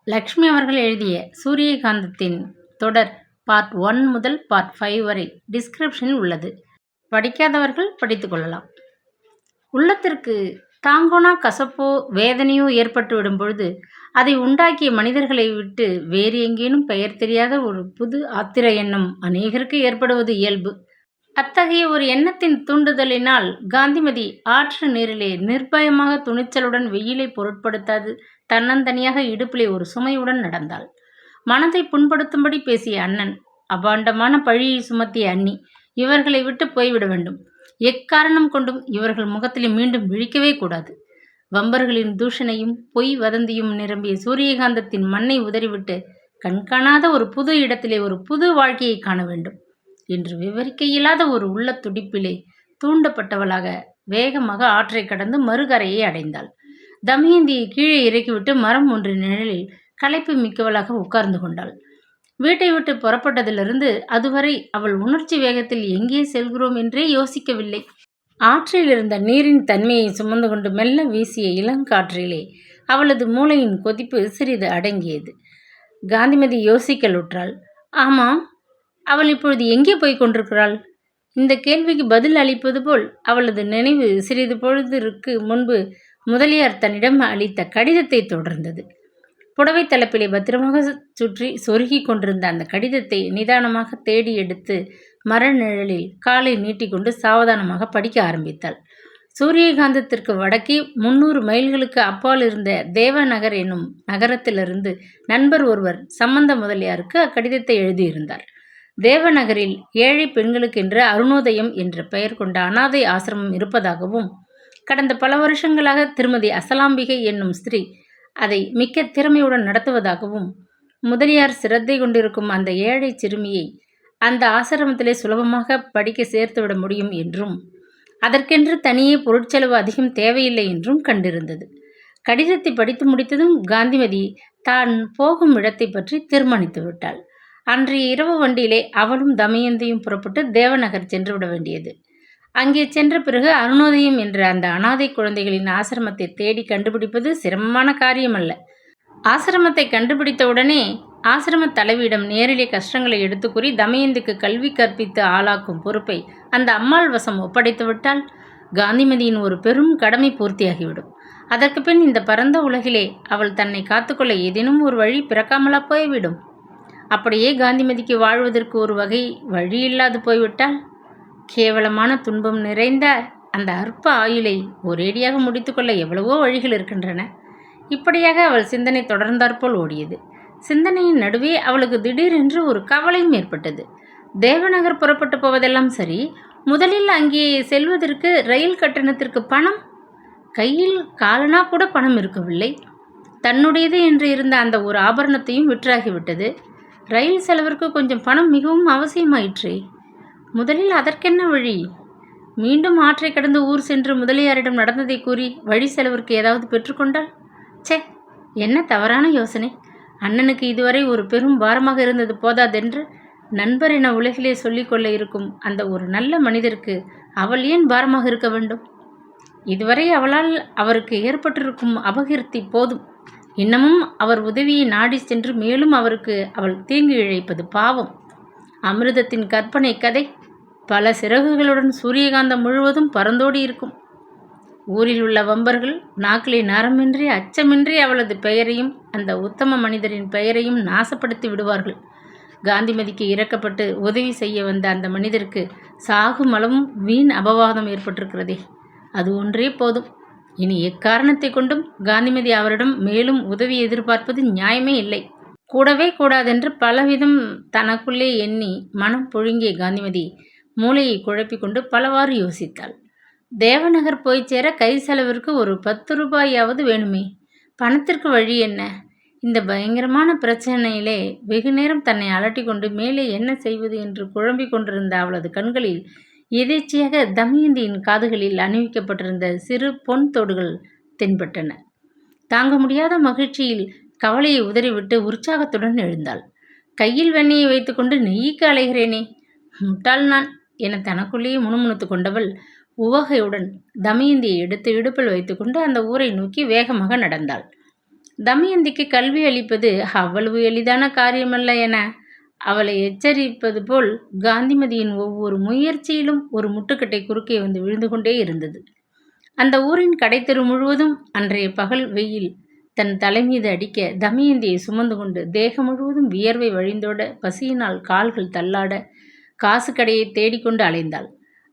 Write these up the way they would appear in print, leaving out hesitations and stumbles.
லக்ஷ்மி அவர்கள் எழுதிய சூரியகாந்தத்தின் தொடர் பார்ட் 1 முதல் பார்ட் 5 வரை டிஸ்கிரிப்ஷனில் உள்ளது. படிக்காதவர்கள் படித்துக் கொள்ளலாம். உள்ளத்திற்கு தாங்கோனா கசப்போ வேதனையோ ஏற்பட்டுவிடும் பொழுது அதை உண்டாக்கிய மனிதர்களை விட்டு வேறு எங்கேனும் பெயர் தெரியாத ஒரு புது ஆத்திர எண்ணம் அநேகருக்கு ஏற்படுவது இயல்பு. அத்தகைய ஒரு எண்ணத்தின் தூண்டுதலினால் காந்திமதி ஆற்று நீரிலே நிர்பயமாக துணிச்சலுடன் வெயிலை பொருட்படுத்தாது தன்னந்தனியாக இடுப்பிலே ஒரு சுமையுடன் நடந்தாள். மனதை புண்படுத்தும்படி பேசிய அண்ணன், அபாண்டமான பழியை சுமத்திய அண்ணி, இவர்களை விட்டு போய்விட வேண்டும். எக்காரணம் கொண்டும் இவர்கள் முகத்திலே மீண்டும் விழிக்கவே கூடாது. வம்பர்களின் தூஷணையும் பொய் வதந்தியும் நிரம்பிய சூரியகாந்தத்தின் மண்ணை உதறிவிட்டு கண்காணாத ஒரு புது இடத்திலே ஒரு புது வாழ்க்கையை காண வேண்டும் என்று விவரிக்க இயலாத ஒரு உள்ள துடிப்பிலே தூண்டப்பட்டவளாக வேகமாக ஆற்றை கடந்து மறுகரையை அடைந்தாள். தமயந்தியை கீழே இறக்கிவிட்டு மரம் ஒன்றின் நிழலில் களைப்பு மிக்கவளாக உட்கார்ந்து கொண்டாள். வீட்டை விட்டு புறப்பட்டதிலிருந்து அதுவரை அவள் உணர்ச்சி வேகத்தில் எங்கே செல்கிறோம் என்றே யோசிக்கவில்லை. ஆற்றில் இருந்த நீரின் தன்மையை சுமந்து கொண்டு மெல்ல வீசிய இளங்காற்றிலே அவளது மூளையின் கொதிப்பு சிறிது அடங்கியது. காந்திமதி யோசிக்கலுற்றாள். ஆமாம், அவள் இப்பொழுது எங்கே போய் கொண்டிருக்கிறாள்? இந்த கேள்விக்கு பதில் அளிப்பது போல் அவளது நினைவு சிறிது பொழுதிற்கு முன்பு முதலியார் தன்னிடம் அளித்த கடிதத்தை தொடர்ந்தது. புடவை தலைப்பிலே பத்திரமாக சுற்றி சொருகி கொண்டிருந்த அந்த கடிதத்தை நிதானமாக தேடி எடுத்து மரநிழலில் காலை நீட்டிக்கொண்டு சாவதானமாக படிக்க ஆரம்பித்தாள். சூரியகாந்தத்திற்கு வடக்கே 300 மைல்களுக்கு அப்பால் இருந்த தேவநகர் என்னும் நகரத்திலிருந்து நண்பர் ஒருவர் சம்பந்த முதலியாருக்கு அக்கடிதத்தை எழுதியிருந்தார். தேவநகரில் ஏழை பெண்களுக்கென்று அருணோதயம் என்ற பெயர் கொண்ட அனாதை ஆசிரமம் இருப்பதாகவும் கடந்த பல வருஷங்களாக திருமதி அசலாம்பிகை என்னும் ஸ்திரீ அதை மிக்க திறமையுடன் நடத்துவதாகவும் முதலியார் சிரத்தை கொண்டிருக்கும் அந்த ஏழை சிறுமியை அந்த ஆசிரமத்திலே சுலபமாக படிக்க சேர்த்துவிட முடியும் என்றும் அதற்கென்று தனியே பொருட்செலவு அதிகம் தேவையில்லை என்றும் கண்டிருந்தது. கடிதத்தை படித்து முடித்ததும் காந்திமதி தான் போகும் இடத்தை பற்றி தீர்மானித்து விட்டாள். அன்றைய இரவு வண்டியிலே அவளும் தமயந்தியும் புறப்பட்டு தேவநகர் சென்று விட வேண்டியது. அங்கே சென்ற பிறகு அருணோதயம் என்ற அந்த அனாதை குழந்தைகளின் ஆசிரமத்தை தேடி கண்டுபிடிப்பது சிரமமான காரியமல்ல. ஆசிரமத்தை கண்டுபிடித்தவுடனே ஆசிரம தலைவியிடம் நேரிலே கஷ்டங்களை எடுத்து கூறி தமயந்திக்கு கல்வி கற்பித்து ஆளாக்கும் பொறுப்பை அந்த அம்மாள் வசம் ஒப்படைத்துவிட்டால் காந்திமதியின் ஒரு பெரும் கடமை பூர்த்தியாகிவிடும். அதற்கு பின் இந்த பரந்த உலகிலே அவள் தன்னை காத்துக்கொள்ள ஏதேனும் ஒரு வழி பிறக்காமலா போய்விடும். அப்படியே காந்திமதிக்கு வாழ்வதற்கு ஒரு வகை வழி இல்லாது போய்விட்டால் கேவலமான துன்பம் நிறைந்த அந்த அற்ப ஆயுளை ஒரேடியாக முடித்துக்கொள்ள எவ்வளவோ வழிகள் இருக்கின்றன. இப்படியாக அவள் சிந்தனை தொடர்ந்தாற்போல் ஓடியது. சிந்தனையின் நடுவே அவளுக்கு திடீரென்று ஒரு கவலையும் ஏற்பட்டது. தேவநகர் புறப்பட்டு போவதெல்லாம் சரி, முதலில் அங்கே செல்வதற்கு ரயில் கட்டணத்திற்கு பணம்? கையில் காலனா கூட பணம் இருக்கவில்லை. தன்னுடையது என்று இருந்த அந்த ஒரு ஆபரணத்தையும் விற்றாகிவிட்டது. ரயில் செலவிற்கு கொஞ்சம் பணம் மிகவும் அவசியமாயிற்றே. முதலில் அதற்கென்ன வழி? மீண்டும் ஆற்றை கடந்து ஊர் சென்று முதலியாரிடம் நடந்ததை கூறி வழி செலவிற்கு ஏதாவது பெற்றுக்கொண்டாள்? சே, என்ன தவறான யோசனை! அண்ணனுக்கு இதுவரை ஒரு பெரும் பாரமாக இருந்தது போதாதென்று நண்பர் என உலகிலே சொல்லிக்கொள்ள இருக்கும் அந்த ஒரு நல்ல மனிதருக்கு அவள் ஏன் பாரமாக இருக்க வேண்டும்? இதுவரை அவளால் அவருக்கு ஏற்பட்டிருக்கும் அபகீர்த்தி போதும். இன்னமும் அவர் உதவியை நாடி சென்று மேலும் அவருக்கு அவள் தீங்கு இழைப்பது பாவம். அமிர்தத்தின் கற்பனை கதை பல சிறகுகளுடன் சூரியகாந்தம் முழுவதும் பறந்தோடி இருக்கும். ஊரில் உள்ள வம்பர்கள் நாக்கிலே நரமின்றி அச்சமின்றி அவளது பெயரையும் அந்த உத்தம மனிதரின் பெயரையும் நாசப்படுத்தி விடுவார்கள். காந்திமதிக்கு இறக்கப்பட்டு உதவி செய்ய வந்த அந்த மனிதருக்கு சாகும் அளவும் வீண் அபவாதம் ஏற்பட்டிருக்கிறதே, அது ஒன்றே போதும். இனி எக்காரணத்தை கொண்டும் காந்திமதி அவரிடம் மேலும் உதவி எதிர்பார்ப்பது நியாயமே இல்லை. கூடவே கூடாதென்று பலவிதம் தனக்குள்ளே எண்ணி மனம் புழுங்கிய காந்திமதி மூளையை குழப்பிக்கொண்டு பலவாறு யோசித்தாள். தேவநகர் போய் சேர கை செலவிற்கு ஒரு 10 ரூபாயாவது வேணுமே. பணத்திற்கு வழி என்ன? இந்த பயங்கரமான பிரச்சனையிலே வெகு நேரம் தன்னை அலட்டி கொண்டு மேலே என்ன செய்வது என்று குழம்பிக் கொண்டிருந்த அவளது கண்களில் எதேச்சையாக தமயந்தியின் காதுகளில் அணிவிக்கப்பட்டிருந்த சிறு பொன் தோடுகள் தென்பட்டன. தாங்க முடியாத மகிழ்ச்சியில் கவலையை உதறிவிட்டு உற்சாகத்துடன் எழுந்தாள். கையில் வெண்ணெயை வைத்துக்கொண்டு நெய்யிக்கு அலைகிறேனே, முட்டாள் நான் என தனக்குள்ளேயே முணுமுணுத்து கொண்டவள் உவகையுடன் தமயந்தியை எடுத்து இடுப்பில் வைத்துக்கொண்டு அந்த ஊரை நோக்கி வேகமாக நடந்தாள். தமயந்திக்கு கல்வி அளிப்பது அவ்வளவு எளிதான காரியமல்ல என அவளை எச்சரிப்பது போல் காந்திமதியின் ஒவ்வொரு முயற்சியிலும் ஒரு முட்டுக்கட்டை குறுக்கே வந்து விழுந்து கொண்டே இருந்தது. அந்த ஊரின் கடைத்தெரு முழுவதும் அன்றைய பகல் வெயில் தன் தலைமீது அடிக்க தமயந்தியை சுமந்து கொண்டு தேகம் முழுவதும் வியர்வை வழிந்தோட, பசியினால் கால்கள் தள்ளாட காசு கடையை தேடிக்கொண்டு அலைந்தாள்.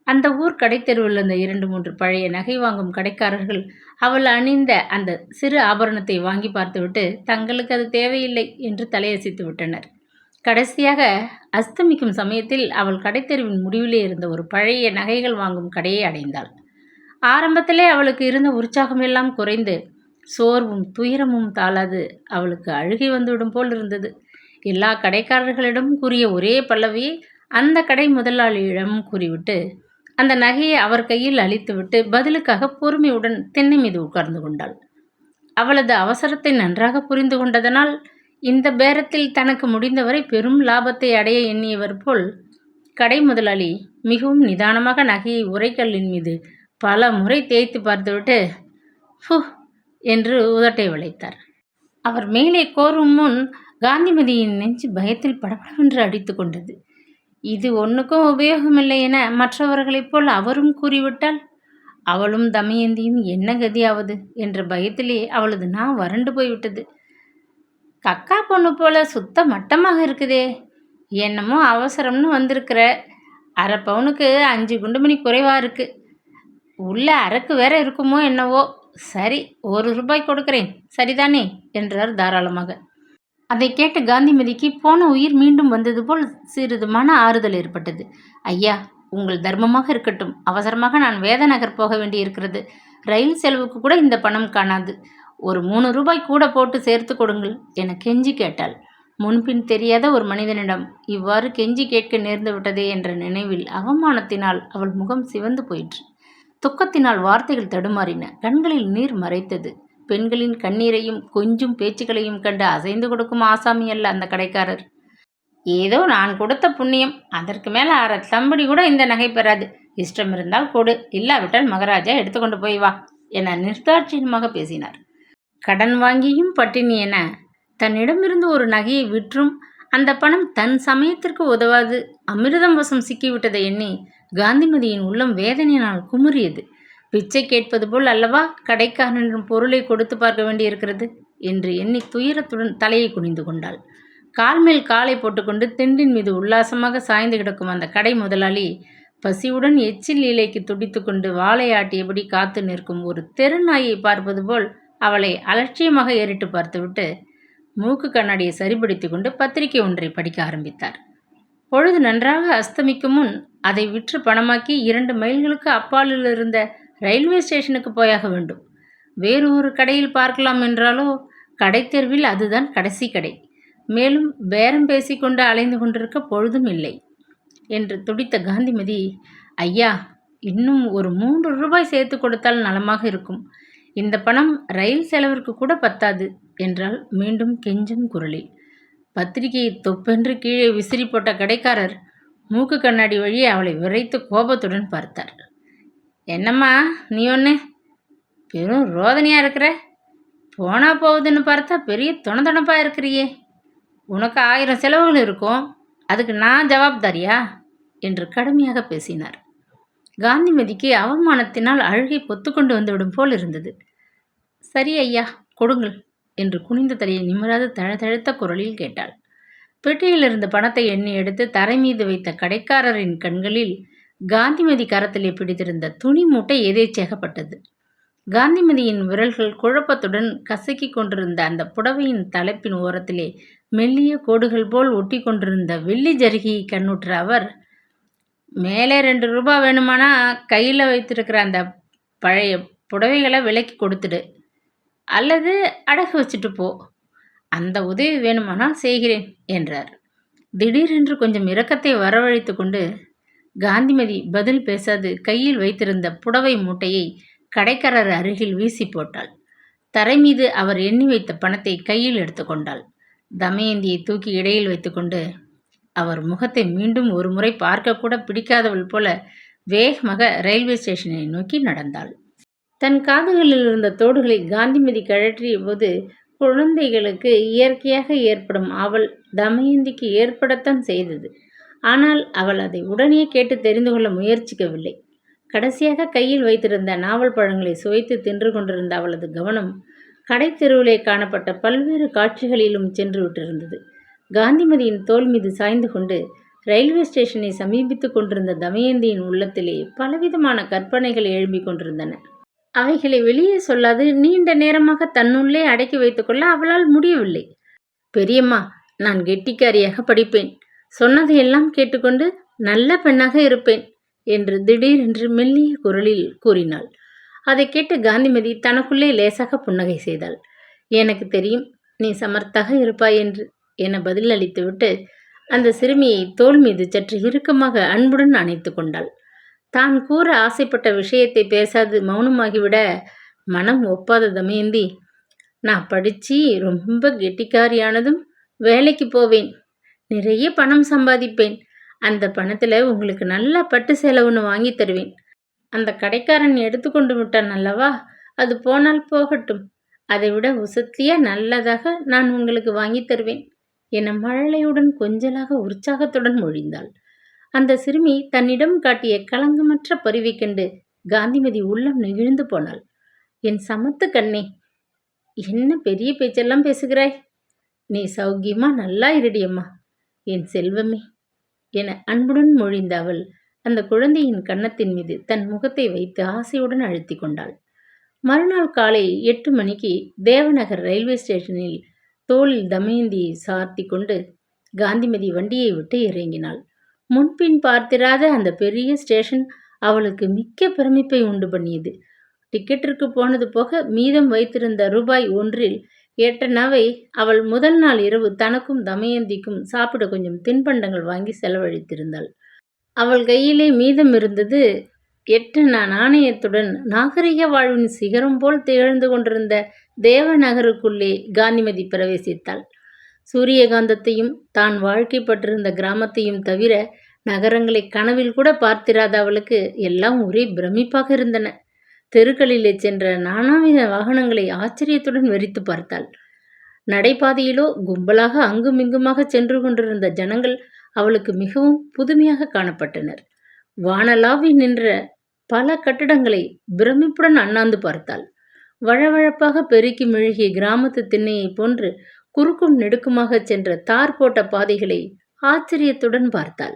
அந்த ஊர் கடைத்தெருவில் இருந்த 2-3 பழைய நகை வாங்கும் கடைக்காரர்கள் அவள் அணிந்த அந்த சிறு ஆபரணத்தை வாங்கி பார்த்துவிட்டு தங்களுக்கு அது தேவையில்லை என்று தலையசைத்து விட்டனர். கடைசியாக அஸ்தமிக்கும் சமயத்தில் அவள் கடைத்தெருவின் முடிவிலே இருந்த ஒரு பழைய நகைகள் வாங்கும் கடையை அடைந்தாள். ஆரம்பத்திலே அவளுக்கு இருந்த உற்சாகமெல்லாம் குறைந்து சோர்வும் துயரமும் தாளாது அவளுக்கு அழுகை வந்துவிடும் போல் இருந்தது. எல்லா கடைக்காரர்களிடமும் கூறிய ஒரே பல்லவியை அந்த கடை முதலாளியிடமும் கூறிவிட்டு அந்த நகையை அவர் கையில் அளித்துவிட்டு பதிலுக்காக பொறுமையுடன் திண்ணை மீது உட்கார்ந்து கொண்டாள். அவளது அவசரத்தை நன்றாக புரிந்து கொண்டதனால் இந்த பேரத்தில் தனக்கு முடிந்தவரை பெரும் லாபத்தை அடைய எண்ணியவர் போல் கடை முதலாளி மிகவும் நிதானமாக நகையை உரைக்கல்லின் மீது பல முறை தேய்த்து பார்த்துவிட்டு ஃபு என்று உதட்டை வளைத்தார். அவர் மேலே கோரும் முன் காந்திமதியின் நெஞ்சு பயத்தில் படபடவென்று அடித்து கொண்டது. இது ஒன்றுக்கும் உபயோகமில்லை என மற்றவர்களைப் போல் அவரும் கூறிவிட்டால் அவளும் தமயந்தியும் என்ன கதியாவது என்ற பயத்திலே அவளது நா வறண்டு போய்விட்டது. கக்கா பொண்ணு போல சுத்த மட்டமாக இருக்குதே, என்னமோ அவசரம்னு வந்திருக்கிற, 1/2 பவுனுக்கு 5 குண்டுமணி குறைவாக இருக்கு, உள்ள அரக்கு வேற இருக்குமோ என்னவோ, சரி 1 ரூபாய் கொடுக்கிறேன், சரிதானே என்றார் தாராளமாக. அதை கேட்ட காந்திமதிக்கு போன உயிர் மீண்டும் வந்தது போல் சிறிது மன ஆறுதல் ஏற்பட்டது. ஐயா, உங்கள் தர்மமாக இருக்கட்டும். அவசரமாக நான் வேதநகர் போக வேண்டியிருக்கிறது. ரயில் செலவுக்கு கூட இந்த பணம் காணாது. ஒரு 3 ரூபாய் கூட போட்டு சேர்த்து கொடுங்கள் என கெஞ்சி கேட்டாள். முன்பின் தெரியாத ஒரு மனிதனிடம் இவ்வாறு கெஞ்சி கேட்க நேர்ந்து விட்டதே என்ற நினைவில் அவமானத்தினால் அவள் முகம் சிவந்து போயிற்று. துக்கத்தினால் வார்த்தைகள் தடுமாறின. கண்களில் நீர் மறைத்தது. பெண்களின் கண்ணீரையும் கொஞ்சம் பேச்சுக்களையும் கண்டு அசைந்து கொடுக்கும் ஆசாமி அல்ல அந்த கடைக்காரர். ஏதோ நான் கொடுத்த புண்ணியம், அதற்கு மேலே 1/2 தம்படி கூட இந்த நகை பெறாது. இஷ்டம் இருந்தால் கொடு, இல்லாவிட்டால் மகாராஜா எடுத்துக்கொண்டு போய் வா என நிர்தாட்சியமாக பேசினார். கடன் வாங்கியும் பட்டினி என தன்னிடமிருந்து ஒரு நகையை விற்றும் அந்த பணம் தன் சமயத்திற்கு உதவாது அமிர்தம் வசம் சிக்கிவிட்டதை எண்ணி காந்திமதியின் உள்ளம் வேதனையினால் குமுறியது. பிச்சை கேட்பது போல் அல்லவா கடைக்காரனின் பொருளை கொடுத்து பார்க்க வேண்டியிருக்கிறது என்று எண்ணி துயரத்துடன் தலையை குனிந்து கொண்டாள். கால் மேல் காலை போட்டுக்கொண்டு திண்டின் மீது உல்லாசமாக சாய்ந்து கிடக்கும் அந்த கடை முதலாளி பசியுடன் எச்சில் இலைக்கு துடித்து கொண்டு வாளை ஆட்டியபடி காத்து நிற்கும் ஒரு தெருநாயை பார்ப்பது போல் அவளை அலட்சியமாக ஏறிட்டு பார்த்துவிட்டு மூக்கு கண்ணாடியை சரிபடுத்தி கொண்டு பத்திரிகை ஒன்றை படிக்க ஆரம்பித்தார். பொழுது நன்றாக அஸ்தமிக்கும் முன் அதை விற்று பணமாக்கி 2 மைல்களுக்கு அப்பாலில் இருந்த ரயில்வே ஸ்டேஷனுக்கு போயாக வேண்டும். வேறு ஒரு கடையில் பார்க்கலாம் என்றாலோ கடைத்தெருவில் அதுதான் கடைசி கடை. மேலும் பேரம் பேசிக்கொண்டு அலைந்து கொண்டிருக்க பொழுதும் இல்லை என்று துடித்த காந்திமதி, ஐயா, இன்னும் ஒரு 3 ரூபாய் சேர்த்து கொடுத்தால் நலமாக இருக்கும். இந்த பணம் ரயில் செலவிற்கு கூட பத்தாது என்றால் மீண்டும் கெஞ்சும் குரலில். பத்திரிகையை தொப்பென்று கீழே விசிறி போட்ட கடைக்காரர் மூக்கு கண்ணாடி வழியே அவளை விரைத்து கோபத்துடன் பார்த்தார். என்னம்மா நீ ஒன்று பெரும் ரோதனையாக இருக்கிற, போனா போகுதுன்னு பார்த்தா பெரிய துணதுணப்பாக இருக்கிறியே, உனக்கு 1000 செலவுகள் இருக்கும், அதுக்கு நான் ஜவாப்தாரியா என்று கடுமையாக பேசினார். காந்திமதிக்கு அவமானத்தினால் அழுகை பொத்துக்கொண்டு வந்துவிடும் போல் இருந்தது. சரி ஐயா, கொடுங்கள் என்று குனிந்த தலையை நிமிராது தழதழுத்த குரலில் கேட்டாள். பெட்டியில் இருந்த பணத்தை எண்ணி எடுத்து தரை மீது வைத்த கடைக்காரரின் கண்களில் காந்திமதி கரத்திலே பிடித்திருந்த துணி மூட்டை எதேச்சேகப்பட்டது. காந்திமதியின் விரல்கள் குழப்பத்துடன் கசக்கி கொண்டிருந்த அந்த புடவையின் தலைப்பின் ஓரத்திலே மெல்லிய கோடுகள் போல் ஒட்டி கொண்டிருந்த வெள்ளி ஜரிகையை கண்ணுற்ற அவர், மேலே 2 ரூபாய் வேணுமானா கையில் வைத்திருக்கிற அந்த பழைய புடவைகளை விலைக்கு கொடுத்துடு, அல்லது அடகு வச்சுட்டு போ, அந்த உதவி வேணுமானால் செய்கிறேன் என்றார். திடீரென்று கொஞ்சம் இரக்கத்தை வரவழைத்து கொண்டு காந்திமதி பதில் பேசாது கையில் வைத்திருந்த புடவை மூட்டையை கடைக்காரர் அருகில் வீசி போட்டாள். தரை மீது அவர் எண்ணி வைத்த பணத்தை கையில் எடுத்துக்கொண்டாள். தமயந்தியை தூக்கி இடையில் வைத்துக்கொண்டு அவர் முகத்தை மீண்டும் ஒரு முறை பார்க்கக்கூட பிடிக்காதவள் போல வேகமாக ரயில்வே ஸ்டேஷனை நோக்கி நடந்தாள். தன் காதுகளில் இருந்த தோடுகளை காந்திமதி கழற்றிய போது குழந்தைகளுக்கு இயற்கையாக ஏற்படும் ஆவல் தமயந்திக்கு ஏற்படத்தான் செய்தது. ஆனால் அவள் அதை உடனே கேட்டு தெரிந்து கொள்ள முயற்சிக்கவில்லை. கடைசியாக கையில் வைத்திருந்த நாவல் பழங்களை சுவைத்து தின்று கொண்டிருந்த அவளது கவனம் கடைத்தெருவிலே காணப்பட்ட பல்வேறு காட்சிகளிலும் சென்று விட்டிருந்தது. காந்திமதியின் தோள் மீது சாய்ந்து கொண்டு ரயில்வே ஸ்டேஷனை சமீபித்துக் கொண்டிருந்த தமயந்தியின் உள்ளத்திலே பலவிதமான கற்பனைகள் எழும்பிக் கொண்டிருந்தன. அவைகளை வெளியே சொல்லாது நீண்ட நேரமாக தன்னுள்ளே அடக்கி வைத்துக்கொள்ள அவளால் முடியவில்லை. பெரியம்மா, நான் கெட்டிக்காரியாக படிப்பேன், சொன்னதையெல்லாம் கேட்டுக்கொண்டு நல்ல பெண்ணாக இருப்பேன் என்று திடீரென்று மெல்லிய குரலில் கூறினாள். அதை கேட்டு காந்திமதி தனக்குள்ளே லேசாக புன்னகை செய்தாள். எனக்கு தெரியும், நீ சமர்த்தாக இருப்பாய் என்று என பதில் அளித்துவிட்டு அந்த சிறுமியை தோள் மீது சற்று இறுக்கமாக அன்புடன் அணைத்து கொண்டாள். தான் கூற ஆசைப்பட்ட விஷயத்தை பேசாது மௌனமாகிவிட மனம் ஒப்பாத தமயந்தி, நான் படித்து ரொம்ப கெட்டிக்காரியானதும் வேலைக்கு போவேன், நிறைய பணம் சம்பாதிப்பேன், அந்த பணத்தில் உங்களுக்கு நல்ல பட்டு சேலை ஒன்று வாங்கி தருவேன், அந்த கடைக்காரன் எடுத்துக்கொண்டு விட்டான் அல்லவா, அது போனால் போகட்டும், அதை விட உசத்தியாக நல்லதாக நான் உங்களுக்கு வாங்கி தருவேன் என மழலையுடன் கொஞ்சலாக உற்சாகத்துடன் மொழிந்தாள். அந்த சிறுமி தன்னிடம் காட்டிய களங்கமற்ற பரிவைக் கண்டு காந்திமதி உள்ளம் நெகிழ்ந்து போனாள். என் சமத்து கண்ணே, என்ன பெரிய பேச்செல்லாம் பேசுகிறாய், நீ சௌக்கியமா நல்லா இருடியம்மா, என் செல்வமே என அன்புடன் மொழிந்த அவள் அந்த குழந்தையின் கன்னத்தின் மீது தன் முகத்தை வைத்து ஆசையுடன் அழுத்தி கொண்டாள். மறுநாள் காலை 8 மணிக்கு தேவநகர் ரயில்வே ஸ்டேஷனில் தோளில் தமயந்தியை சார்த்தி கொண்டு காந்திமதி வண்டியை விட்டு இறங்கினாள். முன்பின் பார்த்திராத அந்த பெரிய ஸ்டேஷன் அவளுக்கு மிக்க பிரமிப்பை உண்டு பண்ணியது. டிக்கெட்டிற்கு போனது போக மீதம் வைத்திருந்த ரூபாய் 1இல் 8 அவள் முதல் நாள் இரவு தனக்கும் தமயந்திக்கும் சாப்பிட கொஞ்சம் தின்பண்டங்கள் வாங்கி செலவழித்திருந்தாள். அவள் கையிலே மீதம் இருந்தது 8 நாணயத்துடன் நாகரிக வாழ்வின் சிகரம் போல் திகழ்ந்து கொண்டிருந்த தேவநகருக்குள்ளே காந்திமதி பிரவேசித்தாள். சூரியகாந்தத்தையும் தான் வாழ்க்கைப்பட்டிருந்த கிராமத்தையும் தவிர நகரங்களை கனவில் கூட பார்த்திராத அவளுக்கு எல்லாம் ஒரே பிரமிப்பாக இருந்தன. தெருக்களிலே சென்ற நானாவித வாகனங்களை ஆச்சரியத்துடன் வெறித்து பார்த்தாள். நடைபாதையிலோ கும்பலாக அங்குமிங்குமாக சென்று கொண்டிருந்த ஜனங்கள் அவளுக்கு மிகவும் புதுமையாக காணப்பட்டனர். வானலாவி நின்ற பல கட்டடங்களை பிரமிப்புடன் அண்ணாந்து பார்த்தாள். வழவழப்பாக பெருக்கி மெழுகிய கிராமத்து திண்ணையை போன்று குறுக்கும் நெடுக்குமாக சென்ற தார் போட்ட பாதைகளை ஆச்சரியத்துடன் பார்த்தாள்.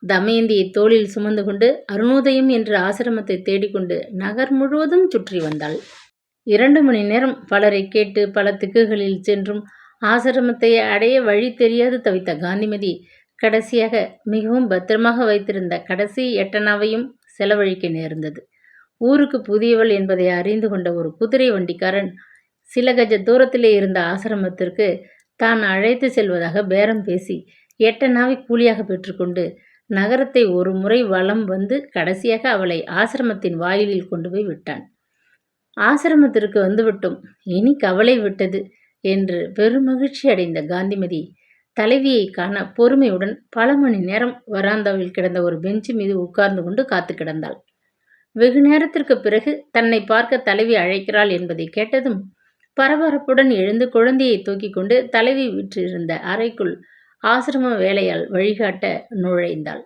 தமயந்தியை தோளில் சுமந்து கொண்டு அருணோதயம் என்ற ஆசிரமத்தை தேடிக்கொண்டு நகர் முழுவதும் சுற்றி வந்தாள். 2 மணி நேரம் பலரை கேட்டு பல திக்குகளில் சென்றும் ஆசிரமத்தை அடைய வழி தெரியாது தவித்த காந்திமதி கடைசியாக மிகவும் பத்திரமாக வைத்திருந்த கடைசி 8 செலவழிக்க நேர்ந்தது. ஊருக்கு புதியவள் என்பதை அறிந்து கொண்ட ஒரு குதிரை வண்டிக்காரன் சில கஜ தூரத்திலே இருந்த ஆசிரமத்திற்கு தான் அழைத்து செல்வதாக பேரம் பேசி 8 கூலியாக பெற்றுக்கொண்டு நகரத்தை ஒரு முறை வலம் வந்து கடைசியாக அவளை ஆசிரமத்தின் வாயிலில் கொண்டு போய் விட்டான். ஆசிரமத்திற்கு வந்துவிட்டோம், இனி கவலை விட்டது என்று பெருமகிழ்ச்சி அடைந்த காந்திமதி தலைவியை காண பொறுமையுடன் பல மணி நேரம் வராந்தாவில் கிடந்த ஒரு பெஞ்சு மீது உட்கார்ந்து கொண்டு காத்து கிடந்தாள். வெகு நேரத்திற்கு பிறகு தன்னை பார்க்க தலைவி அழைக்கிறாள் என்பதை கேட்டதும் பரபரப்புடன் எழுந்து குழந்தையை தூக்கி கொண்டு தலைவி விற்றிருந்த அறைக்குள் ஆசிரம வேலையால் வழிகாட்ட நுழைந்தாள்.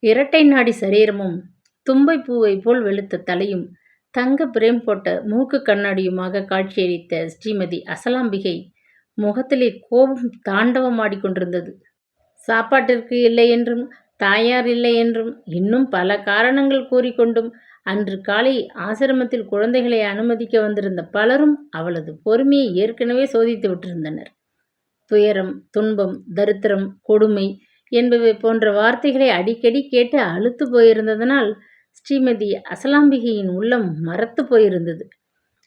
இரட்டை நாடி சரீரமும் தும்பை பூவை போல் வெளுத்த தலையும் தங்க பிரேம் போட்ட மூக்கு கண்ணாடியுமாக காட்சியளித்த ஸ்ரீமதி அசலாம்பிகை முகத்திலே கோபம் தாண்டவமாடிக்கொண்டிருந்தது. சாப்பாட்டிற்கு இல்லை என்றும் தாயார் இல்லை என்றும் இன்னும் பல காரணங்கள் கூறிக்கொண்டும் அன்று காலை ஆசிரமத்தில் குழந்தைகளை அனுமதிக்க வந்திருந்த பலரும் அவளது பொறுமையை ஏற்கனவே சோதித்து விட்டிருந்தனர். துயரம், துன்பம், தரித்திரம், கொடுமை என்பவை போன்ற வார்த்தைகளை அடிக்கடி கேட்டு அலுத்து போயிருந்ததனால் ஸ்ரீமதி அசலாம்பிகையின் உள்ளம் மரத்து போயிருந்தது.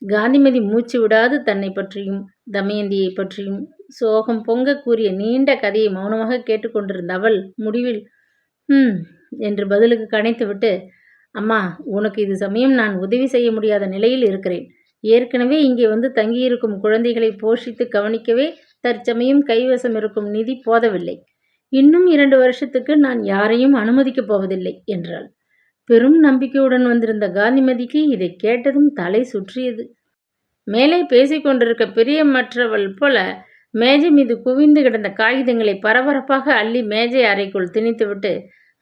காந்திமதி மூச்சு விடாது தன்னை பற்றியும் தமயந்தியை பற்றியும் சோகம் பொங்க கூறிய நீண்ட கதையை மௌனமாக கேட்டுக்கொண்டிருந்த அவள் முடிவில் என்று பதிலுக்கு கனைத்துவிட்டு, அம்மா, உனக்கு இது சமயம் நான் உதவி செய்ய முடியாத நிலையில் இருக்கிறேன். ஏற்கனவே இங்கே வந்து தங்கியிருக்கும் குழந்தைகளை போஷித்து கவனிக்கவே தற்சமயம் கைவசம் இருக்கும் நிதி போதவில்லை. இன்னும் 2 வருஷத்துக்கு நான் யாரையும் அனுமதிக்கப் போவதில்லை என்றாள். பெரும் நம்பிக்கையுடன் வந்திருந்த காந்திமதிக்கு இதை கேட்டதும் தலை சுற்றியது. மேலே பேசிக்கொண்டிருக்க பிரியமற்றவள் போல மேஜை மீது குவிந்து கிடந்த காகிதங்களை பரபரப்பாக அள்ளி மேஜை அறைக்குள் திணித்துவிட்டு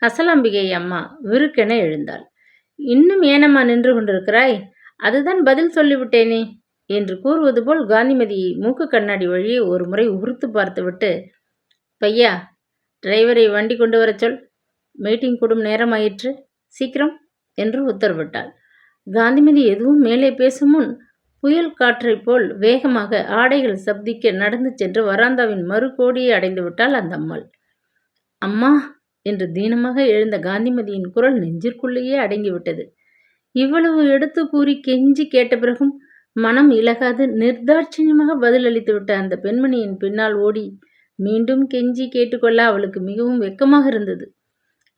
அசலாம்பிகை அம்மா விருக்கென எழுந்தாள். இன்னும் ஏனம்மா நின்று கொண்டிருக்கிறாய்? அதுதான் பதில் சொல்லிவிட்டேனே என்று கூறுவது போல் காந்திமதியை மூக்கு கண்ணாடி வழியே ஒரு முறை உறுத்து பார்த்துவிட்டு, பையா, டிரைவரை வண்டி கொண்டு வரச் சொல், மீட்டிங் கூடும் நேரம் ஆயிற்று, சீக்கிரம் என்று உத்தரவிட்டாள். காந்திமதி எதுவும் மேலே பேசும் முன் புயல் காற்றைப் போல் வேகமாக ஆடைகள் சப்திக்க நடந்து சென்று வராந்தாவின் மறுகோடியை அடைந்து விட்டாள் அந்த அம்மாள். அம்மா என்று தீனமாக எழுந்த காந்திமதியின் குரல் நெஞ்சிற்குள்ளேயே அடங்கிவிட்டது. இவ்வளவு எடுத்து கூறி கெஞ்சி கேட்ட பிறகும் மனம் இலகாது நிர்தாட்சியமாக பதிலளித்து விட்ட அந்த பெண்மணியின் பின்னால் ஓடி மீண்டும் கெஞ்சி கேட்டுக்கொள்ள அவளுக்கு மிகவும் வெட்கமாக இருந்தது.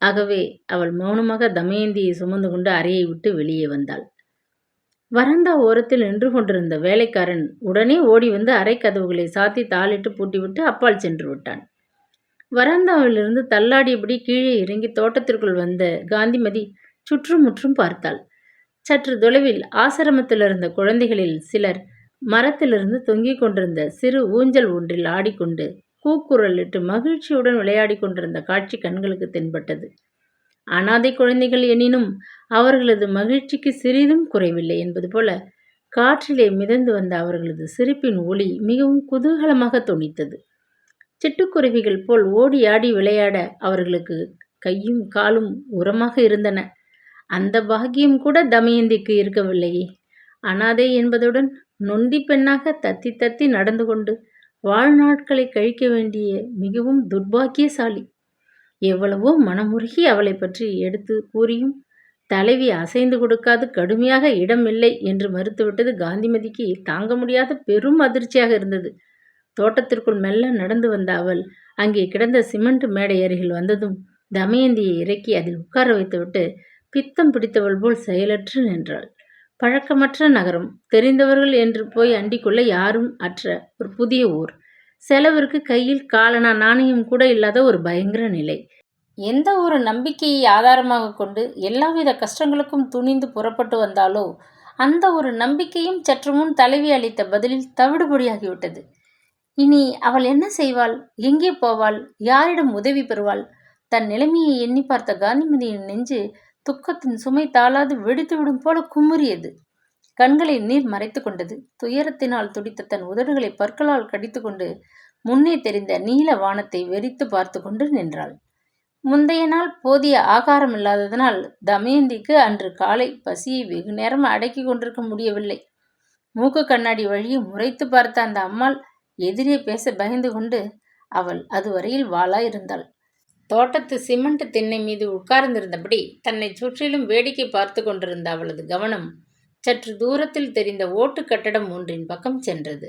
ஆகவே அவள் மௌனமாக தமயந்தியை சுமந்து கொண்டு அறையை விட்டு வெளியே வந்தாள். வராந்தா ஓரத்தில் நின்று கொண்டிருந்த வேலைக்காரன் உடனே ஓடி வந்து அறை கதவுகளை சாத்தி தாளிட்டு பூட்டிவிட்டு அப்பால் சென்று விட்டான். வராந்தாவிலிருந்து தள்ளாடியபடி கீழே இறங்கி தோட்டத்திற்குள் வந்த காந்திமதி சுற்றுமுற்றும் பார்த்தாள். சற்று தொலைவில் ஆசிரமத்தில் இருந்த குழந்தைகளில் சிலர் மரத்திலிருந்து தொங்கிக் கொண்டிருந்த சிறு ஊஞ்சல் ஒன்றில் ஆடிக்கொண்டு கூக்குரலிட்டு மகிழ்ச்சியுடன் விளையாடி கொண்டிருந்த காட்சி கண்களுக்கு தென்பட்டது. அனாதை குழந்தைகள் எனினும் அவர்களது மகிழ்ச்சிக்கு சிறிதும் குறைவில்லை என்பது போல காற்றிலே மிதந்து வந்த அவர்களது சிரிப்பின் ஒளி மிகவும் குதூகலமாக தொனித்தது. சிட்டுக்குருவிகள் போல் ஓடி ஆடி விளையாட அவர்களுக்கு கையும் காலும் உரமாக இருந்தன. அந்த பாக்கியம் கூட தமயந்திக்கு இருக்கவில்லையே. அனாதை என்பதுடன் நொண்டி பெண்ணாக தத்தி தத்தி நடந்து கொண்டு வாழ்நாட்களை கழிக்க வேண்டிய மிகவும் துர்பாக்கியசாலி. எவ்வளவோ மனமுருகி அவளை பற்றி எடுத்து கூறியும் தலைவி அசைந்து கொடுக்காது கடுமையாக இடமில்லை என்று மறுத்துவிட்டது காந்திமதிக்கு தாங்க முடியாத பெரும் அதிர்ச்சியாக இருந்தது. தோட்டத்திற்குள் மெல்ல நடந்து வந்த அவள் அங்கே கிடந்த சிமெண்ட் மேடை அருகில் வந்ததும் தமயந்தியை இறக்கி அதில் உட்கார வைத்துவிட்டு பித்தம் பிடித்தவள் போல் செயலற்று நின்றாள். பழக்கமற்ற நகரம், தெரிந்தவர்கள் என்று போய் அண்டிக்கொள்ள யாரும் அற்ற ஒரு புதிய ஊர், செலவிற்கு கையில் காலனா நாணயம் கூட இல்லாத ஒரு பயங்கர நிலை. எந்த ஒரு நம்பிக்கையை ஆதாரமாக கொண்டு எல்லாவித கஷ்டங்களுக்கும் துணிந்து புறப்பட்டு வந்தாலோ அந்த ஒரு நம்பிக்கையும் சற்று முன் தலைவி அளித்த பதிலில் தவிடுபொடியாகிவிட்டது. இனி அவள் என்ன செய்வாள்? எங்கே போவாள்? யாரிடம் உதவி பெறுவாள்? தன் நிலைமையை எண்ணி பார்த்த காந்திமதியின் நெஞ்சு துக்கத்தின் சுமை தாளாது வெடித்துவிடும் போல குமுறியது. கண்களை நீர் மறைத்து கொண்டது. துயரத்தினால் துடித்த தன் உதடுகளை பற்களால் கடித்து கொண்டு முன்னே தெரிந்த நீல வானத்தை வெறித்து பார்த்து கொண்டு நின்றாள். முந்தைய நாள் போதிய ஆகாரம் இல்லாததனால் தமயந்திக்கு அன்று காலை பசியை வெகு நேரம் அடக்கி கொண்டிருக்க முடியவில்லை. மூக்கு கண்ணாடி வழியே முறைத்து பார்த்த அந்த அம்மாள் எதிரே பேச பயந்து கொண்டு அவள் அதுவரையில் வாளாயிருந்தாள். தோட்டத்து சிமெண்ட் திண்ணை மீது உட்கார்ந்திருந்தபடி தன்னை சுற்றிலும் வேடிக்கை பார்த்து கொண்டிருந்த அவளது கவனம் சற்று தூரத்தில் தெரிந்த ஓட்டு கட்டடம் ஒன்றின் பக்கம் சென்றது.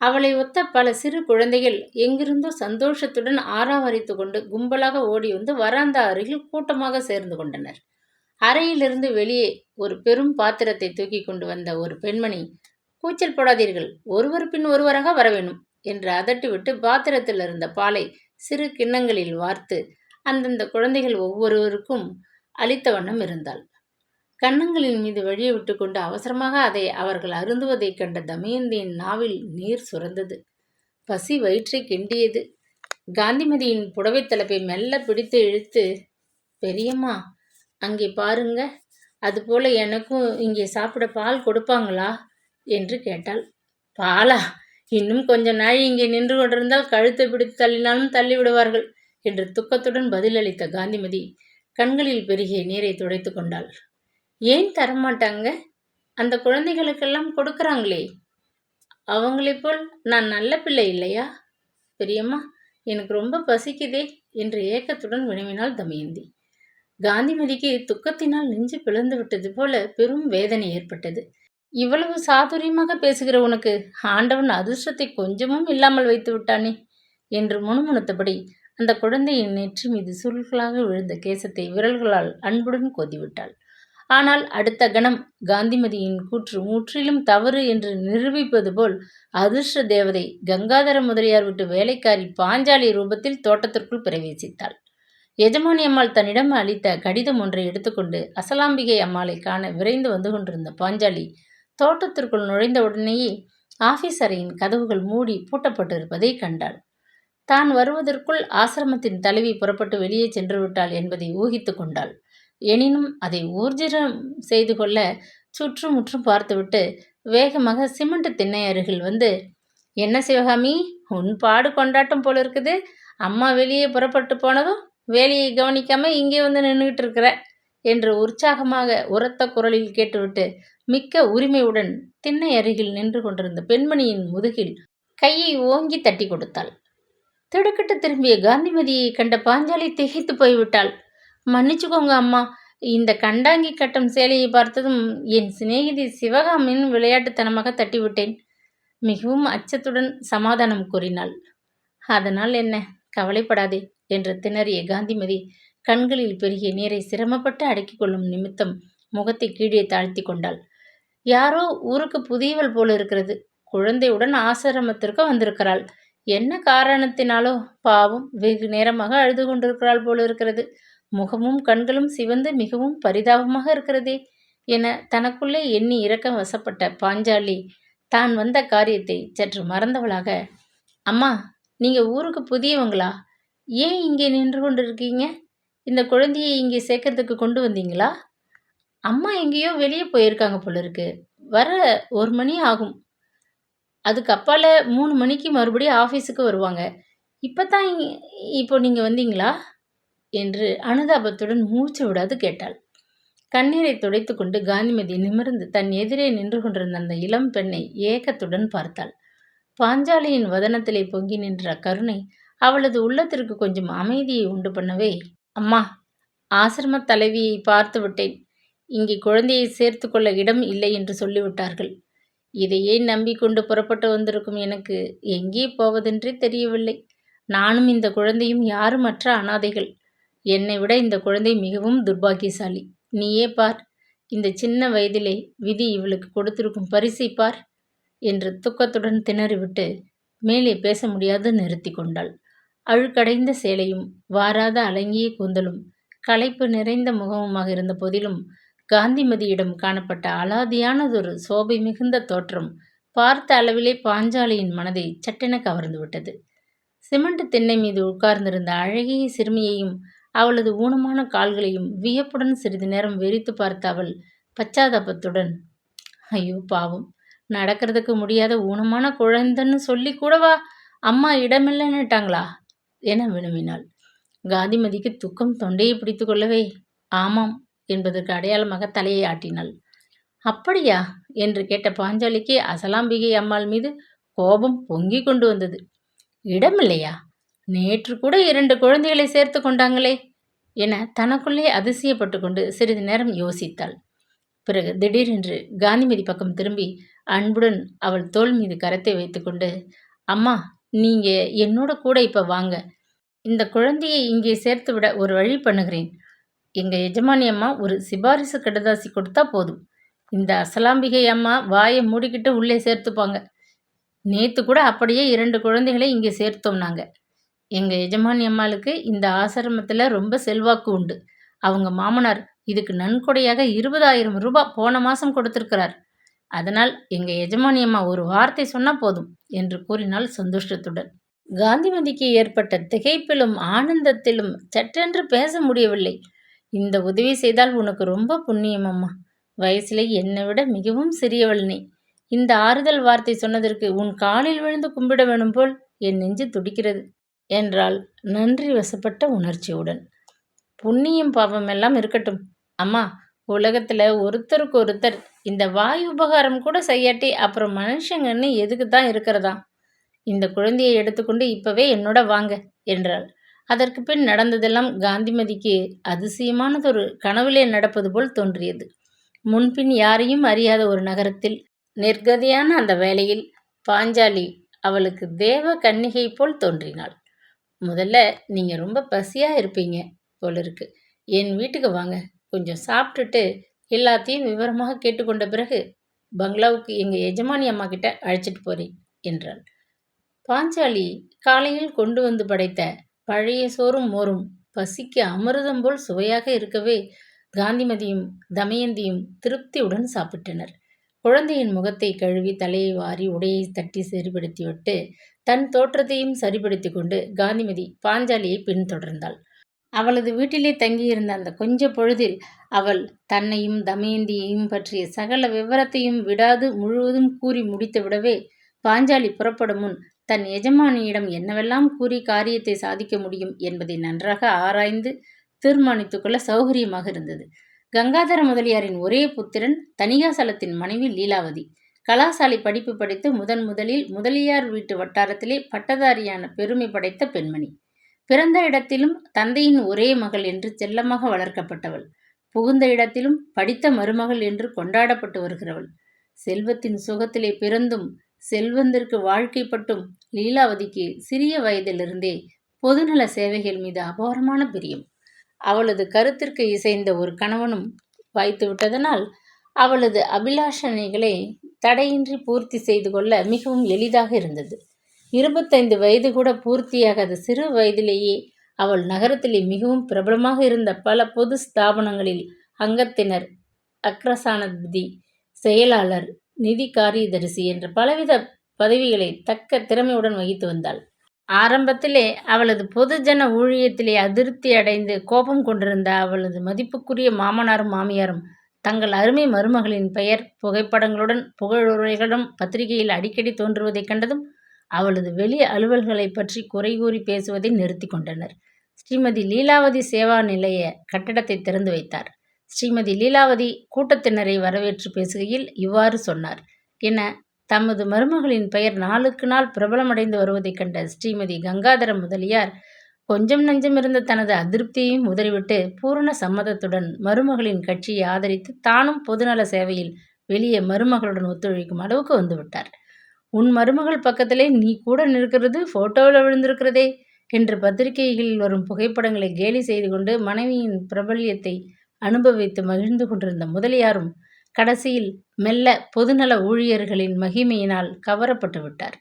அவளை ஒத்த பல சிறு குழந்தைகள் எங்கிருந்தோ சந்தோஷத்துடன் ஆராவரித்து கொண்டு கும்பலாக ஓடி வந்து வராந்தா அருகில் கூட்டமாக சேர்ந்து கொண்டனர். அறையிலிருந்து வெளியே ஒரு பெரும் பாத்திரத்தை தூக்கி கொண்டு வந்த ஒரு பெண்மணி, கூச்சல் போடாதீர்கள், ஒருவர் பின் ஒருவராக வரவேணும் என்று அதட்டிவிட்டு பாத்திரத்தில் இருந்த பாலை சிறு கிண்ணங்களில் வார்த்து அந்தந்த குழந்தைகள் ஒவ்வொருவருக்கும் அளித்த வண்ணம் இருந்தாள். கன்னங்களின் மீது வழிய விட்டு கொண்டு அவசரமாக அதை அவர்கள் அருந்துவதைக் கண்ட தமயந்தியின் நாவில் நீர் சுரந்தது. பசி வயிற்றை கிண்டியது. காந்திமதியின் புடவை தலைப்பை மெல்ல பிடித்து இழுத்து, பெரியம்மா, அங்கே பாருங்க, அதுபோல எனக்கும் இங்கே சாப்பிட பால் கொடுப்பாங்களா என்று கேட்டாள். பாலா? இன்னும் கொஞ்ச நாள் இங்கே நின்று கொண்டிருந்தால் கழுத்தை பிடித்து தள்ளினாலும் தள்ளிவிடுவார்கள் என்று துக்கத்துடன் பதிலளித்த காந்திமதி கண்களில் பெருகிய நீரை துடைத்து கொண்டாள். ஏன் தரமாட்டாங்க? அந்த குழந்தைகளுக்கெல்லாம் கொடுக்குறாங்களே, அவங்களைப் போல் நான் நல்ல பிள்ளை இல்லையா? பெரியம்மா, எனக்கு ரொம்ப பசிக்குதே என்று ஏக்கத்துடன் வினவினாள் தமயந்தி. காந்திமதிக்கு துக்கத்தினால் நெஞ்சு பிளந்து விட்டது போல பெரும் வேதனை ஏற்பட்டது. இவ்வளவு சாதுரியமாக பேசுகிற உனக்கு ஆண்டவன் அதிர்ஷ்டத்தை கொஞ்சமும் இல்லாமல் வைத்து விட்டானே என்று முணுமுணுத்தபடி அந்த குழந்தையின் நெற்றி மீது சுருள்களாக விழுந்த கேசத்தை விரல்களால் அன்புடன் கோதிவிட்டாள். ஆனால் அடுத்த கணம் காந்திமதியின் கூற்று முற்றிலும் தவறு என்று நிரூபிப்பது போல் அதிர்ஷ்ட தேவதை கங்காதர முதலியார் வீட்டு வேலைக்காரி பாஞ்சாலி ரூபத்தில் தோட்டத்திற்குள் பிரவேசித்தாள். எஜமானி அம்மாள் தன்னிடம் அளித்த கடிதம் ஒன்றை எடுத்துக்கொண்டு அசலாம்பிகை அம்மாளை காண விரைந்து வந்து கொண்டிருந்த பாஞ்சாலி தோட்டத்திற்குள் நுழைந்த உடனேயே ஆபீஸ் அறையின் கதவுகள் மூடி பூட்டப்பட்டிருப்பதை கண்டாள். தான் வருவதற்குள் ஆசிரமத்தின் தலைவி புறப்பட்டு வெளியே சென்று விட்டாள் என்பதை ஊகித்து கொண்டாள். எனினும் அதை ஊர்ஜிதம் செய்து கொள்ள சுற்றுமுற்றும் பார்த்துவிட்டு வேகமாக சிமெண்ட் திண்ணை அருகில் வந்து, என்ன சிவகாமி, உன் பாடு கொண்டாட்டம் போல இருக்குது. அம்மா வெளியே புறப்பட்டு போனதும் வேலையை கவனிக்காம இங்கே வந்து நின்றுகிட்டு இருக்கிற என்று உற்சாகமாக உரத்த குரலில் கேட்டுவிட்டு மிக்க உரிமையுடன் திண்ணை அருகில் நின்று கொண்டிருந்த பெண்மணியின் முதுகில் கையை ஓங்கி தட்டி கொடுத்தாள். திடுக்கிட்டு திரும்பிய காந்திமதியை கண்ட பாஞ்சாலி திகைத்து போய்விட்டாள். மன்னிச்சுக்கோங்க அம்மா, இந்த கண்டாங்கி கட்டம் சேலையை பார்த்ததும் என் சிநேகிதி சிவகாமின் விளையாட்டுத்தனமாக தட்டிவிட்டேன். மிகவும் அச்சத்துடன் சமாதானம் கூறினாள். அதனால் என்ன, கவலைப்படாதே என்று திணறிய காந்திமதி கண்களில் பெருகிய நீரை சிரமப்பட்டு அடக்கிக் கொள்ளும் நிமித்தம் முகத்தை கீழே தாழ்த்தி கொண்டாள். யாரோ ஊருக்கு புதியவள் போல இருக்கிறது. குழந்தையுடன் ஆசிரமத்திற்கு வந்திருக்கிறாள். என்ன காரணத்தினாலோ பாவம் வெகு நேரமாக அழுது கொண்டிருக்கிறாள் போல இருக்கிறது. முகமும் கண்களும் சிவந்து மிகவும் பரிதாபமாக இருக்கிறதே என தனக்குள்ளே எண்ணி இறக்க வசப்பட்ட பாஞ்சாலி தான் வந்த காரியத்தை சற்று மறந்தவளாக, அம்மா, நீங்க ஊருக்கு புதியவங்களா? ஏன் இங்கே நின்று கொண்டிருக்கீங்க? இந்த குழந்தையை இங்கே சேர்க்கறதுக்கு கொண்டு வந்தீங்களா? அம்மா எங்கேயோ வெளியே போயிருக்காங்க போல இருக்கு. வர 1 மணி ஆகும். அதுக்கு அப்பால 3 மணிக்கு மறுபடியும் ஆஃபீஸுக்கு வருவாங்க. இப்போ நீங்கள் வந்தீங்களா என்று அனுதாபத்துடன் மூச்சு விடாது கேட்டாள். கண்ணீரை துடைத்து கொண்டு காந்திமதி நிமிர்ந்து தன் எதிரே நின்று கொண்டிருந்த அந்த இளம் பெண்ணை ஏக்கத்துடன் பார்த்தாள். பாஞ்சாலியின் வதனத்திலே பொங்கி நின்ற கருணை அவளது உள்ளத்திற்கு கொஞ்சம் அமைதியை உண்டு பண்ணவே, அம்மா, ஆசிரம தலைவியை பார்த்து விட்டேன். இங்கே குழந்தையை சேர்த்து கொள்ள இடம் இல்லை என்று சொல்லிவிட்டார்கள். இதையே நம்பிக்கொண்டு புறப்பட்டு வந்திருக்கும் எனக்கு எங்கே போவதென்றே தெரியவில்லை. நானும் இந்த குழந்தையும் யாருமற்ற அனாதைகள். என்னை விட இந்த குழந்தை மிகவும் துர்பாக்கியசாலி. நீயே பார், இந்த சின்ன வயதிலே விதி இவளுக்கு கொடுத்திருக்கும் பரிசை பார் என்று துக்கத்துடன் திணறிவிட்டு மேலே பேச முடியாது நிறுத்தி கொண்டாள். அழுக்கடைந்த சேலையும் வாராத அலங்கிய கூந்தலும் களைப்பு நிறைந்த முகமுமாக இருந்த போதிலும் காந்திமதியிடம் காணப்பட்ட அலாதியானதொரு சோபை மிகுந்த தோற்றம் பார்த்த அளவிலே பாஞ்சாலியின் மனதை சட்டென கவர்ந்து விட்டது. சிமெண்ட் திண்ணை மீது உட்கார்ந்திருந்த அழகிய சிறுமியையும் அவளது ஊனமான கால்களையும் வியப்புடன் சிறிது நேரம் வெறித்து பார்த்த அவள் பச்சாதாபத்துடன், ஐயோ பாவம், நடக்கிறதுக்கு முடியாத ஊனமான குழந்தைன்னு சொல்லி கூடவா அம்மா இடமில்லைன்னுட்டாங்களா என வினவினாள். காந்திமதிக்கு துக்கம் தொண்டையை பிடித்து கொள்ளவே, ஆமாம் என்பதற்கு அடையாளமாக தலையை ஆட்டினாள். அப்படியா என்று கேட்ட பாஞ்சாலிக்கு அசலாம்பிகை அம்மாள் மீது கோபம் பொங்கி கொண்டு வந்தது. இடமில்லையா? நேற்று கூட 2 குழந்தைகளை சேர்த்து கொண்டாங்களே என தனக்குள்ளே அதிசயப்பட்டு கொண்டு சிறிது நேரம் யோசித்தாள். பிறகு திடீரென்று காந்திமதி பக்கம் திரும்பி அன்புடன் அவள் தோள் மீது கரத்தை வைத்துக்கொண்டு, அம்மா, நீங்க என்னோட கூட இப்ப வாங்க. இந்த குழந்தையை இங்கே சேர்த்து விட ஒரு வழி பண்ணுகிறேன். எங்க எஜமானி அம்மா ஒரு சிபாரிசு கடுதாசி கொடுத்தா போதும். இந்த அசலாம்பிகை அம்மா வாயை மூடிக்கிட்டு உள்ளே சேர்த்துப்பாங்க. நேற்று கூட அப்படியே 2 குழந்தைகளை இங்கே சேர்த்தோம் நாங்கள். எங்கள் எஜமானி அம்மாளுக்கு இந்த ஆசிரமத்தில் ரொம்ப செல்வாக்கு உண்டு. அவங்க மாமனார் இதுக்கு நன்கொடையாக 20,000 ரூபாய் போன மாதம் கொடுத்திருக்கிறார். அதனால் எங்கள் எஜமானி அம்மா ஒரு வார்த்தை சொன்னால் போதும் என்று கூறினாள் சந்தோஷத்துடன். காந்திமதிக்கு ஏற்பட்ட திகைப்பிலும் ஆனந்தத்திலும் சற்றென்று பேச முடியவில்லை. இந்த உதவி செய்தால் உனக்கு ரொம்ப புண்ணியம் அம்மா. வயசில் என்னை விட மிகவும் சிறியவள் நீ. இந்த ஆறுதல் வார்த்தை சொன்னதற்கு உன் காலில் விழுந்து கும்பிட வேணும் போல் என் நெஞ்சு துடிக்கிறது என்றாள் நன்றி வசப்பட்ட உணர்ச்சியுடன். புண்ணியம் பாவம் எல்லாம் இருக்கட்டும் அம்மா. உலகத்தில் ஒருத்தருக்கு ஒருத்தர் இந்த வாய் உபகாரம் கூட செய்யாட்டி அப்புறம் மனுஷங்கன்னு எதுக்கு தான் இருக்கிறதா? இந்த குழந்தையை எடுத்துக்கொண்டு இப்பவே என்னோட வாங்க என்றாள். அதற்கு பின் நடந்ததெல்லாம் காந்திமதிக்கு அதிசயமானதொரு கனவிலே நடப்பது போல் தோன்றியது. முன்பின் யாரையும் அறியாத ஒரு நகரத்தில் நிர்கதியான அந்த வேளையில் பாஞ்சாலி அவளுக்கு தேவ கன்னிகை போல் தோன்றினாள். முதல்ல நீங்கள் ரொம்ப பசியாக இருப்பீங்க போல இருக்கு. என் வீட்டுக்கு வாங்க, கொஞ்சம் சாப்பிட்டுட்டு எல்லாத்தையும் விவரமாக கேட்டுக்கொண்ட பிறகு பங்களாவுக்கு எங்கள் எஜமானி அம்மா கிட்ட அழைச்சிட்டு போகிறேன் என்றாள். பாஞ்சாலி காலையில் கொண்டு வந்து படைத்த பழைய சோறும் மோரும் பசிக்கு அமிர்தம் போல் சுவையாக இருக்கவே காந்திமதியும் தமயந்தியும் திருப்தியுடன் சாப்பிட்டனர். குழந்தையின் முகத்தை கழுவி தலையை வாரி உடையை தட்டி சரிப்படுத்திவிட்டு தன் தோற்றத்தையும் சரிப்படுத்தி கொண்டு காந்திமதி பாஞ்சாலியை பின்தொடர்ந்தாள். அவளது வீட்டிலே தங்கியிருந்த அந்த கொஞ்ச பொழுதில் அவள் தன்னையும் தமயந்தியையும் பற்றிய சகல விவரத்தையும் விடாது முழுவதும் கூறி முடித்துவிடவே பாஞ்சாலி புறப்படும் முன் தன் எஜமானியிடம் என்னவெல்லாம் கூறி காரியத்தை சாதிக்க முடியும் என்பதை நன்றாக ஆராய்ந்து தீர்மானித்துக் கொள்ள சௌகரியமாக இருந்தது. கங்காதர முதலியாரின் ஒரே புத்திரன் தணிகாசலத்தின் மனைவி லீலாவதி. கலாசாலை படிப்பு படித்து முதலில் முதலியார் வீட்டு வட்டாரத்திலே பட்டதாரியான பெருமை படைத்த பெண்மணி. பிறந்த இடத்திலும் தந்தையின் ஒரே மகள் என்று செல்லமாக வளர்க்கப்பட்டவள். புகுந்த இடத்திலும் படித்த மருமகள் என்று கொண்டாடப்பட்டு வருகிறவள். செல்வத்தின் சுகத்திலே பிறந்தும் செல்வந்திற்கு வாழ்க்கைப்பட்டும் லீலாவதிக்கு சிறிய வயதிலிருந்தே பொதுநல சேவைகள் மீது அபாரமான பிரியம். அவளது கருத்திற்கு இசைந்த ஒரு கணவனும் வாய்த்து விட்டதனால் அவளது அபிலாஷனைகளை தடையின்றி பூர்த்தி செய்து கொள்ள மிகவும் எளிதாக இருந்தது. 25 வயது கூட பூர்த்தியாகாத சிறு வயதிலேயே அவள் நகரத்திலே மிகவும் பிரபலமாக இருந்த பல பொது ஸ்தாபனங்களில் அங்கத்தினர், அக்ரசானாதிபதி, செயலாளர், நிதி காரியதரிசி என்ற பலவித பதவிகளை தக்க திறமையுடன் வகித்து வந்தாள். ஆரம்பத்திலே அவளது பொதுஜன ஊழியத்திலே அதிருப்தி அடைந்து கோபம் கொண்டிருந்த அவளது மதிப்புக்குரிய மாமனாரும் மாமியாரும் தங்கள் அருமை மருமகளின் பெயர் புகைப்படங்களுடன் புகழுரைகளுடன் பத்திரிகையில் அடிக்கடி தோன்றுவதைக் கண்டதும் அவளது வெளி அலுவல்களை பற்றி குறை கூறி பேசுவதை நிறுத்தி கொண்டனர். ஸ்ரீமதி லீலாவதி சேவா நிலைய கட்டடத்தை திறந்து வைத்தார். ஸ்ரீமதி லீலாவதி கூட்டத்தினரை வரவேற்று பேசுகையில் இவ்வாறு சொன்னார். என தமது மருமகளின் பெயர் நாளுக்கு நாள் பிரபலமடைந்து வருவதைக் கண்ட ஸ்ரீமதி கங்காதர முதலியார் கொஞ்சம் நஞ்சம் இருந்த தனது அதிருப்தியையும் உதறிவிட்டு பூரண சம்மதத்துடன் மருமகளின் கட்சியை ஆதரித்து தானும் பொதுநல சேவையில் வெளியே மருமகளுடன் ஒத்துழைக்கும் அளவுக்கு வந்துவிட்டார். உன் மருமகள் பக்கத்திலே நீ கூட நிற்கிறது போட்டோவில் விழுந்திருக்கிறதே என்று பத்திரிகைகளில் வரும் புகைப்படங்களை கேலி செய்து கொண்டு மனைவியின் பிரபல்யத்தை அனுபவித்து மகிழ்ந்து கொண்டிருந்த முதலியாரும் கடைசியில் மெல்ல பொதுநல ஊழியர்களின் மகிமையினால் கவரப்பட்டு விட்டார்.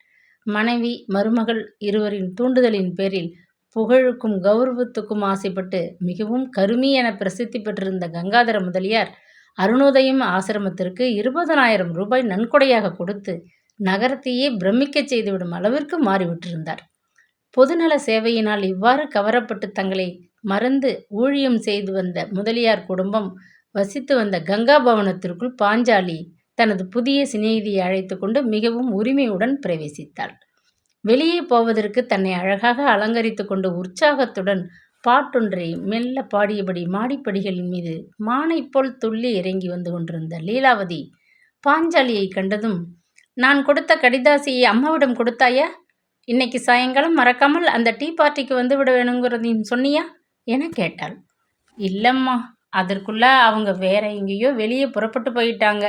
மனைவி மருமகள் இருவரின் தூண்டுதலின் பேரில் புகழுக்கும் கௌரவத்துக்கும் ஆசைப்பட்டு மிகவும் கருமி என பிரசித்தி பெற்றிருந்த கங்காதர முதலியார் அருணோதயம் ஆசிரமத்திற்கு 20,000 ரூபாய் நன்கொடையாக கொடுத்து நகரத்தையே பிரமிக்கச் செய்துவிடும் அளவிற்கு மாறிவிட்டிருந்தார். பொதுநல சேவையினால் இவ்வாறு கவரப்பட்டு தங்களை மறந்து ஊழியம் செய்து வந்த முதலியார் குடும்பம் வசித்து வந்த கங்கா பவனத்திற்குள் பாஞ்சாலி தனது புதிய சிநேகிதியை அழைத்து கொண்டு மிகவும் உரிமையுடன் பிரவேசித்தாள். வெளியே போவதற்கு தன்னை அழகாக அலங்கரித்து கொண்டு உற்சாகத்துடன் பாட்டொன்றை மெல்ல பாடியபடி மாடிப்படிகளின் மீது மானை போல் துள்ளி இறங்கி வந்து கொண்டிருந்த லீலாவதி பாஞ்சாலியை கண்டதும், நான் கொடுத்த கடிதாசியை அம்மாவிடம் கொடுத்தாயா? இன்னைக்கு சாயங்காலம் மறக்காமல் அந்த டீ பார்ட்டிக்கு வந்து விட வேணுங்கிறதையும் சொன்னியா என கேட்டாள். இல்லைம்மா, அதற்குள்ள அவங்க வேற எங்கேயோ வெளியே புறப்பட்டு போயிட்டாங்க.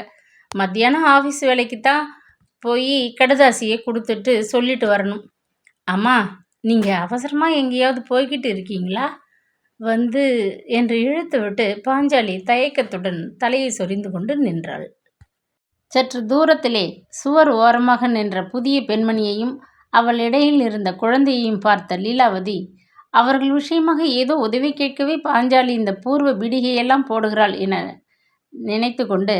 மத்தியானம் ஆஃபீஸ் வேலைக்கு தான் போய் கடிதாசியை கொடுத்துட்டு சொல்லிட்டு வரணும். அம்மா, நீங்கள் அவசரமாக எங்கேயாவது போய்கிட்டு இருக்கீங்களா வந்து என்று இழுத்து விட்டு பாஞ்சாலி தயக்கத்துடன் தலையை சொரிந்து கொண்டு நின்றாள். சற்று தூரத்திலே சுவர் ஓரமாக நின்ற புதிய பெண்மணியையும் அவள் இடையில் இருந்த குழந்தையையும் பார்த்த லீலாவதி அவர்கள் விஷயமாக ஏதோ உதவி கேட்கவே பாஞ்சாலி இந்த பூர்வ பீடிகையெல்லாம் போடுகிறாள் என நினைத்து கொண்டு,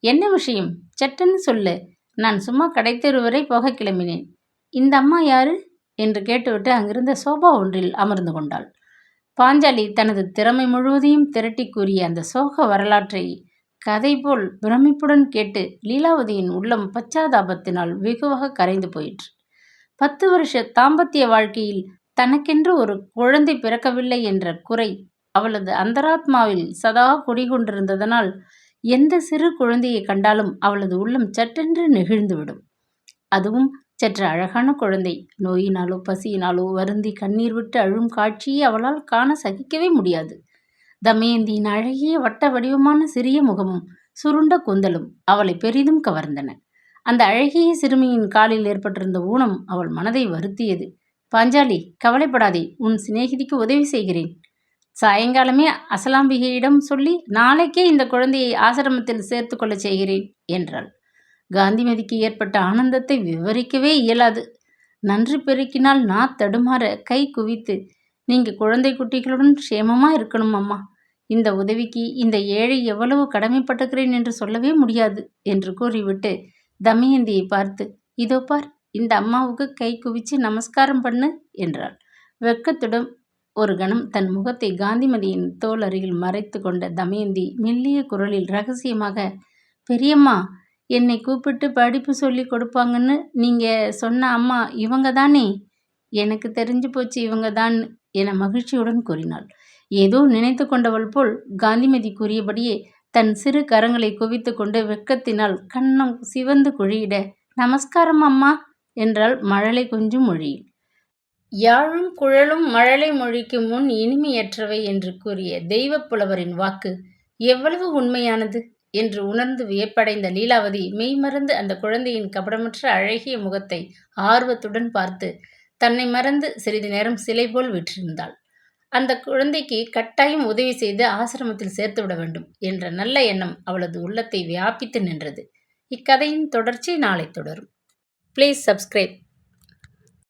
என்ன விஷயம் சட்டுன்னு சொல்லு, நான் சும்மா கடைத்தெரு வரை போக கிளம்பினேன். இந்த அம்மா யாரு என்று கேட்டுவிட்டு அங்கிருந்த சோபா ஒன்றில் அமர்ந்து கொண்டாள். பாஞ்சாலி தனது திறமை முழுவதையும் திரட்டி கூறிய அந்த சோக வரலாற்றை கதை போல் பிரமிப்புடன் கேட்டு லீலாவதியின் உள்ளம் பச்சாதாபத்தினால் வெகுவாக கரைந்து போயிற்று. 10 வருஷ தாம்பத்திய வாழ்க்கையில் தனக்கென்று ஒரு குழந்தை பிறக்கவில்லை என்ற குறை அவளது அந்தராத்மாவில் சதா குடிகொண்டிருந்ததனால் எந்த சிறு குழந்தையை கண்டாலும் அவளது உள்ளம் சட்டென்று நெகிழ்ந்துவிடும். அதுவும் சற்று அழகான குழந்தை நோயினாலோ பசியினாலோ வருந்தி கண்ணீர் விட்டு அழும் காட்சியை அவளால் காண சகிக்கவே முடியாது. தமயந்தியின் அழகிய வட்ட வடிவமான சிறிய முகமும் சுருண்ட கூந்தலும் அவளை பெரிதும் கவர்ந்தன. அந்த அழகிய சிறுமியின் காலில் ஏற்பட்டிருந்த ஊனம் அவள் மனதை வருத்தியது. பாஞ்சாலி, கவலைப்படாதே, உன் சிநேகிதிக்கு உதவி செய்கிறேன். சாயங்காலமே அசலாம்பிகையிடம் சொல்லி நாளைக்கே இந்த குழந்தையை ஆசிரமத்தில் சேர்த்து கொள்ள செய்கிறேன் என்றாள். காந்திமதிக்கு ஏற்பட்ட ஆனந்தத்தை விவரிக்கவே இயலாது. நன்றி பெருக்கினால் தடுமாற கை குவித்து, நீங்க குழந்தை குட்டிகளுடன் க்ஷேமமா இருக்கணும் அம்மா. இந்த உதவிக்கு இந்த ஏழை எவ்வளவு கடமைப்பட்டிருக்கிறேன் என்று சொல்லவே முடியாது என்று கூறிவிட்டு தமயந்தியை பார்த்து, இதோ பார், இந்த அம்மாவுக்கு கை குவிச்சு நமஸ்காரம் பண்ணு என்றாள். வெட்கத்துடன் ஒரு கணம் தன் முகத்தை காந்திமதியின் தோள் அருகில் மறைத்து கொண்ட தமயந்தி மெல்லிய குரலில் ரகசியமாக, பெரியம்மா, என்னை கூப்பிட்டு படிப்பு சொல்லி கொடுப்பாங்கன்னு நீங்க சொன்ன அம்மா இவங்க தானே? எனக்கு தெரிஞ்சு போச்சு இவங்க தான் என மகிழ்ச்சியுடன் கூறினாள். ஏதோ நினைத்து கொண்டவள் போல் காந்திமதி கூறியபடியே தன் சிறு கரங்களை குவித்து கொண்டு வெட்கத்தினால் கன்னம் சிவந்து குழியிட, நமஸ்காரம் அம்மா என்றாள் மழலை கொஞ்சம் மொழியில். யாழும் குழலும் மழலை மொழிக்கு முன் இனிமையற்றவை என்று கூறிய தெய்வப் புலவரின் வாக்கு எவ்வளவு உண்மையானது என்று உணர்ந்து வியப்படைந்த லீலாவதி மெய்மறந்து அந்த குழந்தையின் கபடமற்ற அழகிய முகத்தை ஆர்வத்துடன் பார்த்து தன்னை மறந்து சிறிது நேரம் சிலை போல் விற்றிருந்தாள். அந்த குழந்தைக்கு கட்டாயம் உதவி செய்து ஆசிரமத்தில் சேர்த்து விட வேண்டும் என்ற நல்ல எண்ணம் அவளது உள்ளத்தை வியாபித்து நின்றது. இக்கதையின் தொடர்ச்சி நாளை தொடரும். Please subscribe.